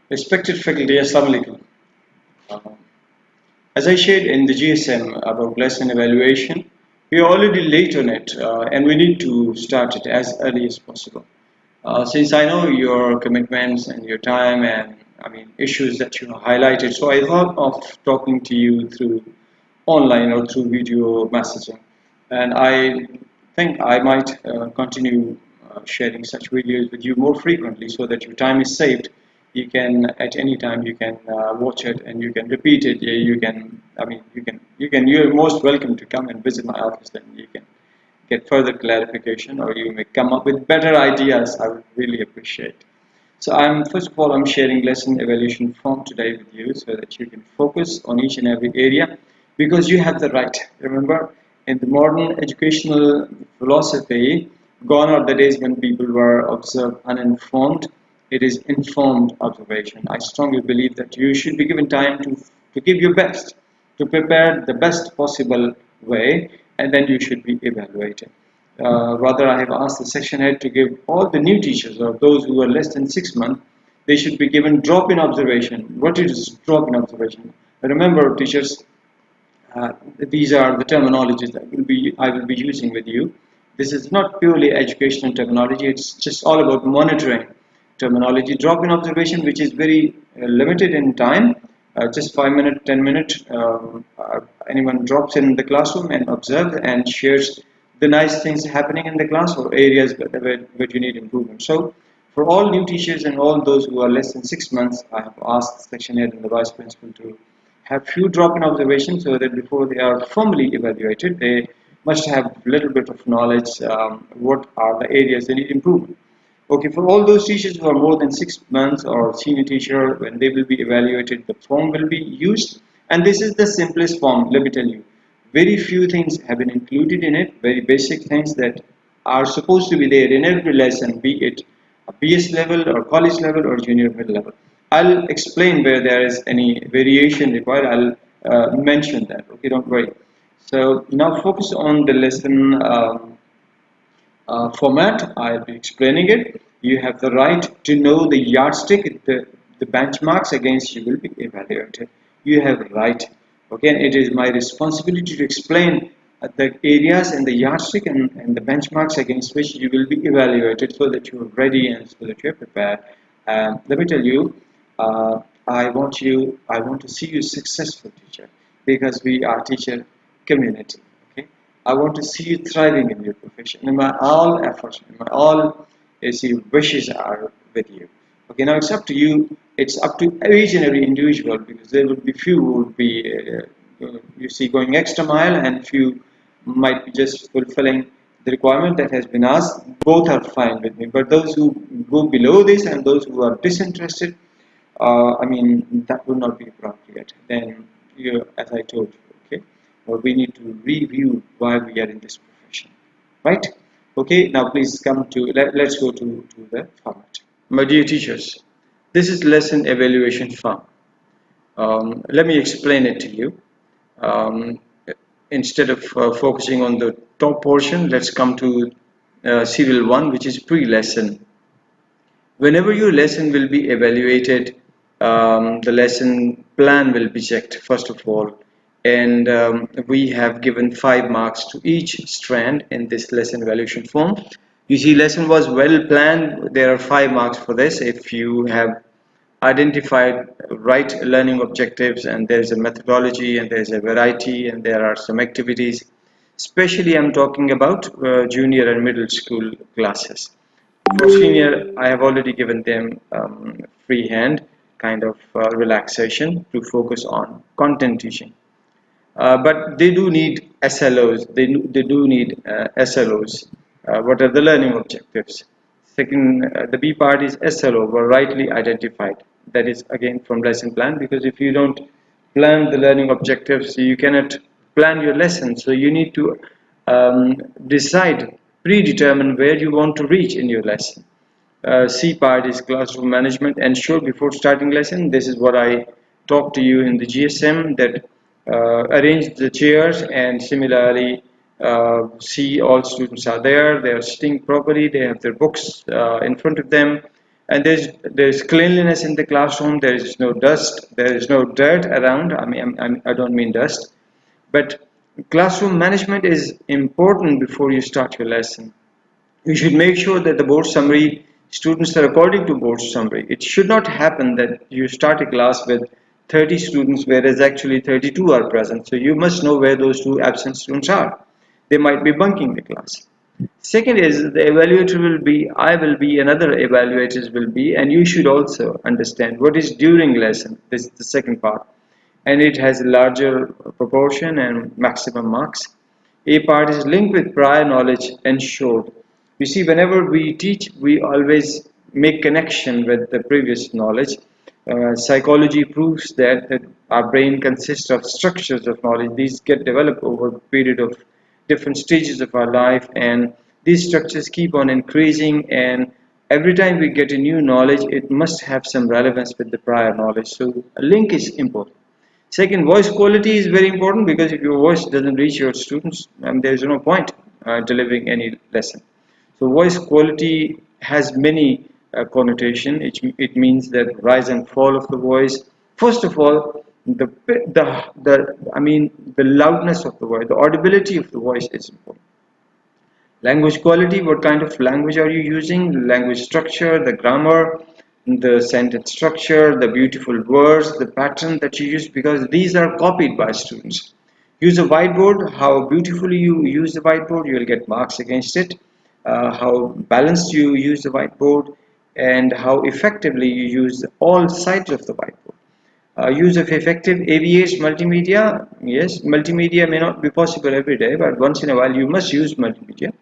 Respected faculty, Assalamu alaikum. Uh, as I shared in the GSM about lesson evaluation, we are already late on it and we need to start it as early as possible. Since I know your commitments and your time and issues that you highlighted, so I thought of talking to you through online or through video messaging. And I think I might continue sharing such videos with you more frequently so that your time is saved. You can at any time you can watch it and you can repeat it. You can you're most welcome to come and visit my office and you can get further clarification or you may come up with better ideas. I would really appreciate. So first of all I'm sharing lesson evaluation form today with you so that you can focus on each and every area because you have the right. Remember, in the modern educational philosophy, gone are the days when people were observed uninformed. It is informed observation. I strongly believe that you should be given time to give your best, to prepare the best possible way, and then you should be evaluated. Rather, I have asked the section head to give all the new teachers or those who are less than 6 months, they should be given drop-in observation. What is drop-in observation? Remember, teachers, these are the terminologies that I will be using with you. This is not purely educational terminology. It's just all about monitoring terminology. Drop-in observation, which is very limited in time, just 5 minutes, 10 minutes. Anyone drops in the classroom and observes and shares the nice things happening in the class or areas where you need improvement. So, for all new teachers and all those who are less than 6 months, I have asked the section head and the vice principal to have few drop-in observations so that before they are formally evaluated, they must have a little bit of knowledge what are the areas they need improvement. Okay, for all those teachers who are more than 6 months or senior teacher, when they will be evaluated, the form will be used. And this is the simplest form, let me tell you. Very few things have been included in it, very basic things that are supposed to be there in every lesson, be it a PS level or college level or junior mid level. I'll explain where there is any variation required. I'll mention that. Okay, don't worry. So now focus on the lesson format. I'll be explaining it. You have the right to know the yardstick, the benchmarks against you will be evaluated. You have a right. Okay, and it is my responsibility to explain the areas and the yardstick and the benchmarks against which you will be evaluated so that you are ready and so that you are prepared. Let me tell you, I want to see you successful teacher because we are teacher community. Okay, I want to see you thriving in your profession. In my all efforts, in my all wishes are with you. Okay, now it's up to you. It's up to each and every individual because there will be few who will be you see going extra mile and few might be just fulfilling the requirement that has been asked. Both are fine with me, but those who go below this and those who are disinterested, that would not be appropriate. Then, as I told you, okay, we need to review why we are in this profession, right? Okay, now please come to let's go to the format. My dear teachers, this is lesson evaluation form. Let me explain it to you. Um, Instead of focusing on the top portion, let's come to serial 1, which is pre-lesson. Whenever your lesson will be evaluated, the lesson plan will be checked first of all, and we have given 5 marks to each strand in this lesson evaluation form. You see, lesson was well planned. There are 5 marks for this. If you have identified right learning objectives and there is a methodology and there is a variety and there are some activities, especially I'm talking about junior and middle school classes. For senior, I have already given them free hand kind of relaxation to focus on content teaching. But they do need SLOs. They do need SLOs. What are the learning objectives? Second, the B part is SLO, were rightly identified. That is again from lesson plan because if you don't plan the learning objectives, you cannot plan your lesson. So you need to decide, predetermine where you want to reach in your lesson. C part is classroom management. Ensure before starting lesson. This is what I talked to you in the GSM that arrange the chairs and similarly see all students are there. They are sitting properly. They have their books in front of them. And there's cleanliness in the classroom. There is no dust. There is no dirt around. I don't mean dust, but classroom management is important before you start your lesson. You should make sure that the board summary students are according to board summary. It should not happen that you start a class with 30 students whereas actually 32 are present. So you must know where those two absent students are. They might be bunking the class. Second is the evaluator will be, I will be, another evaluators will be, and you should also understand what is during lesson. This is the second part, and it has a larger proportion and maximum marks. A part is linked with prior knowledge ensured. You see, whenever we teach, we always make connection with the previous knowledge. Psychology proves that our brain consists of structures of knowledge. These get developed over a period of different stages of our life, and these structures keep on increasing, and every time we get a new knowledge, it must have some relevance with the prior knowledge. So a link is important. Second, voice quality is very important, because if your voice doesn't reach your students, there is no point delivering any lesson. So voice quality has many connotation. It means that rise and fall of the voice. First of all, the loudness of the voice, the audibility of the voice is important. Language quality, what kind of language are you using? Language structure, the grammar, the sentence structure, the beautiful words, the pattern that you use, because these are copied by students. Use a whiteboard. How beautifully you use the whiteboard, you will get marks against it. How balanced you use the whiteboard, and how effectively you use all sides of the whiteboard. Use of effective AVH multimedia. Yes, multimedia may not be possible every day, but once in a while you must use multimedia.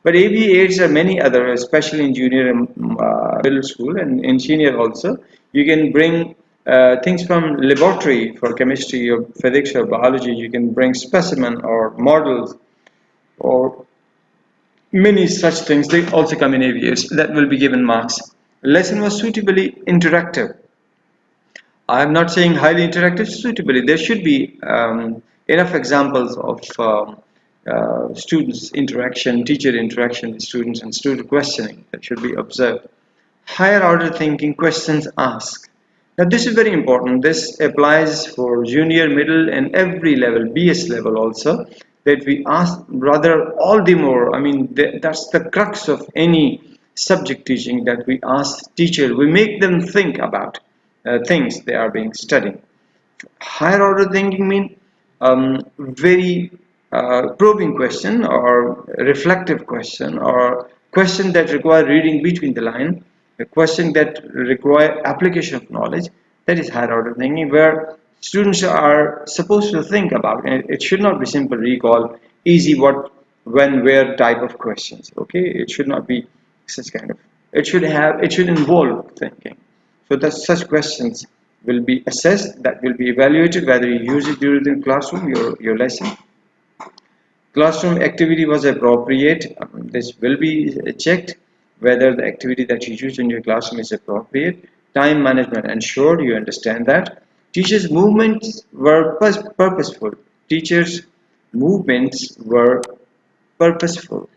But AV8s are many other, especially in junior and middle school, and in senior also. You can bring things from laboratory for chemistry or physics or biology. You can bring specimen or models or many such things. They also come in AV8s. That will be given marks. Lesson was suitably interactive. I'm not saying highly interactive, suitably. There should be enough examples of students interaction, teacher interaction with students, and student questioning that should be observed. Higher order thinking, questions asked. Now this is very important. This applies for junior, middle, and every level, BS level also, that we ask rather all the more. That's the crux of any subject teaching, that we ask teacher, we make them think about things they are being studied. Higher order thinking mean very probing question, or reflective question, or question that require reading between the line, a question that require application of knowledge. That is higher order thinking, where students are supposed to think about, and it should not be simple recall, easy what, when, where type of questions. Okay, it should not be such kind of. It should involve thinking. So that such questions will be assessed, that will be evaluated whether you use it during the classroom, your lesson. Classroom activity was appropriate. This will be checked whether the activity that you use in your classroom is appropriate. Time management ensured, you understand that. Teachers' movements were purposeful. Teachers' movements were purposeful.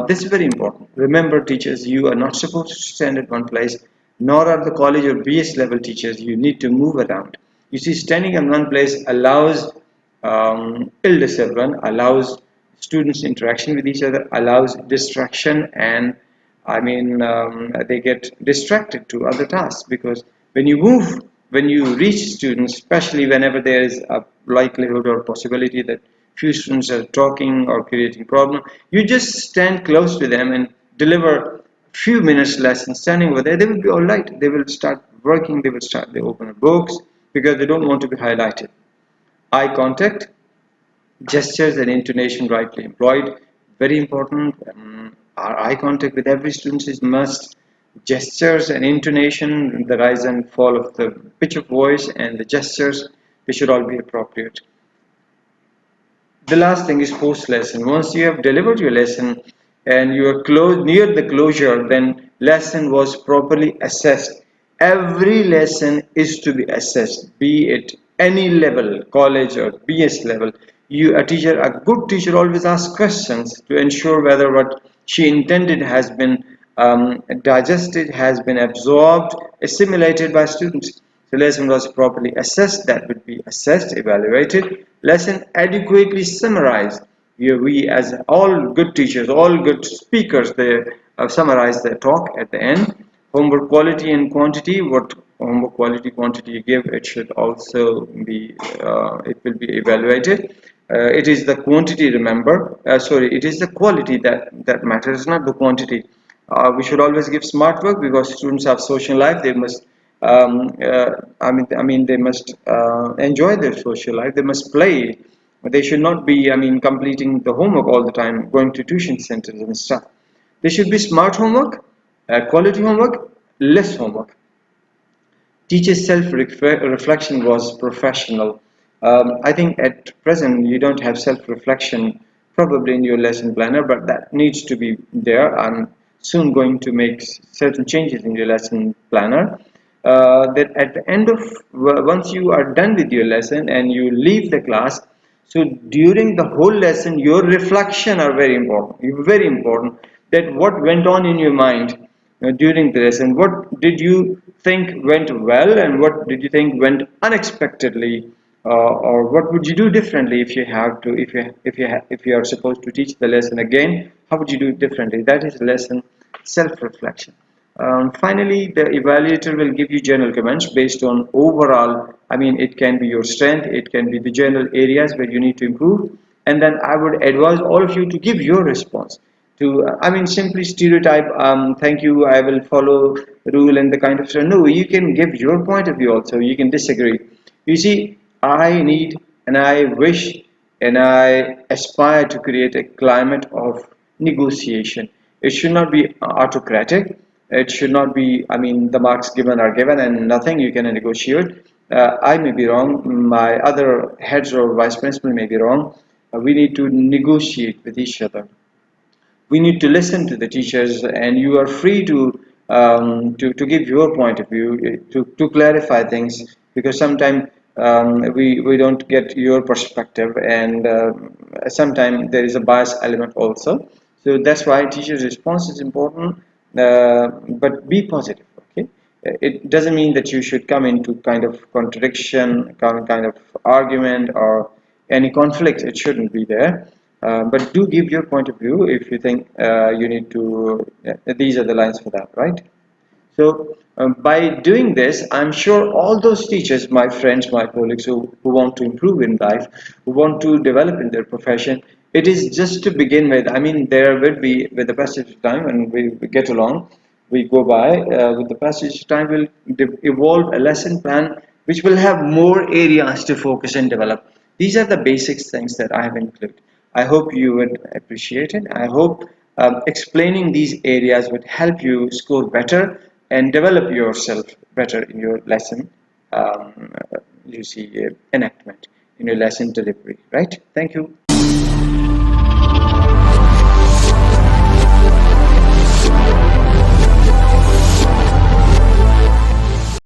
This is very important. Remember, teachers, you are not supposed to stand at one place, nor are the college or BS level teachers. You need to move around. You see, standing in one place allows ill discipline, allows students' interaction with each other, allows distraction, and they get distracted to other tasks, because when you move, when you reach students, especially whenever there is a likelihood or possibility that few students are talking or creating problem, you just stand close to them and deliver few minutes lesson. Standing over there, they will be all right. They will start working. They open books, because they don't want to be highlighted. Eye contact, gestures and intonation rightly employed, very important. Our eye contact with every student is must. Gestures and intonation, the rise and fall of the pitch of voice and the gestures, they should all be appropriate. The last thing is post lesson. Once you have delivered your lesson and you are near the closure, then lesson was properly assessed. Every lesson is to be assessed, be it any level, college or BS level. A good teacher always asks questions to ensure whether what she intended has been digested, has been absorbed, assimilated by students. The lesson was properly assessed, that would be assessed, evaluated, lesson adequately summarized. We as all good teachers, all good speakers, they summarize their talk at the end. Homework quality and quantity, what homework quality quantity you give, it should also be, it will be evaluated. It is the quantity, remember, sorry, it is the quality that matters, not the quantity. We should always give smart work because students have social life. They must, they must enjoy their social life. They must play. They should not be, completing the homework all the time, going to tuition centers and stuff. There should be smart homework, quality homework, less homework. Teacher's self-reflection was professional. I think at present you don't have self-reflection probably in your lesson planner, but that needs to be there. I'm soon going to make certain changes in your lesson planner. That at the end of once you are done with your lesson and you leave the class, so during the whole lesson, your reflection are very important. Very important. That what went on in your mind during the lesson. What did you think went well, and what did you think went unexpectedly, or what would you do differently if you have to, if you are supposed to teach the lesson again? How would you do it differently? That is lesson self-reflection. Finally, the evaluator will give you general comments based on overall. It can be your strength, it can be the general areas where you need to improve, and then I would advise all of you to give your response. To, simply stereotype. Thank you. I will follow rule and the kind of stuff. No, you can give your point of view also. You can disagree. You see, I need and I wish and I aspire to create a climate of negotiation. It should not be autocratic. It should not be, the marks given are given and nothing you can negotiate. I may be wrong. My other heads or vice principal may be wrong. We need to negotiate with each other. We need to listen to the teachers, and you are free to give your point of view, to clarify things, because sometimes we don't get your perspective, and sometimes there is a bias element also. So that's why teachers response is important, but be positive. Okay, it doesn't mean that you should come into kind of contradiction, kind of argument, or any conflict. It shouldn't be there. But do give your point of view if you think you need to. These are the lines for that, right? So by doing this, I'm sure all those teachers, my friends, my colleagues who want to improve in life, who want to develop in their profession, it is just to begin with. There will be, with the passage of time, and we get along, we go by, with the passage of time, we'll evolve a lesson plan which will have more areas to focus and develop. These are the basic things that I have included. I hope you would appreciate it. I hope explaining these areas would help you score better and develop yourself better in your lesson, you see, enactment, in your lesson delivery, right? Thank you.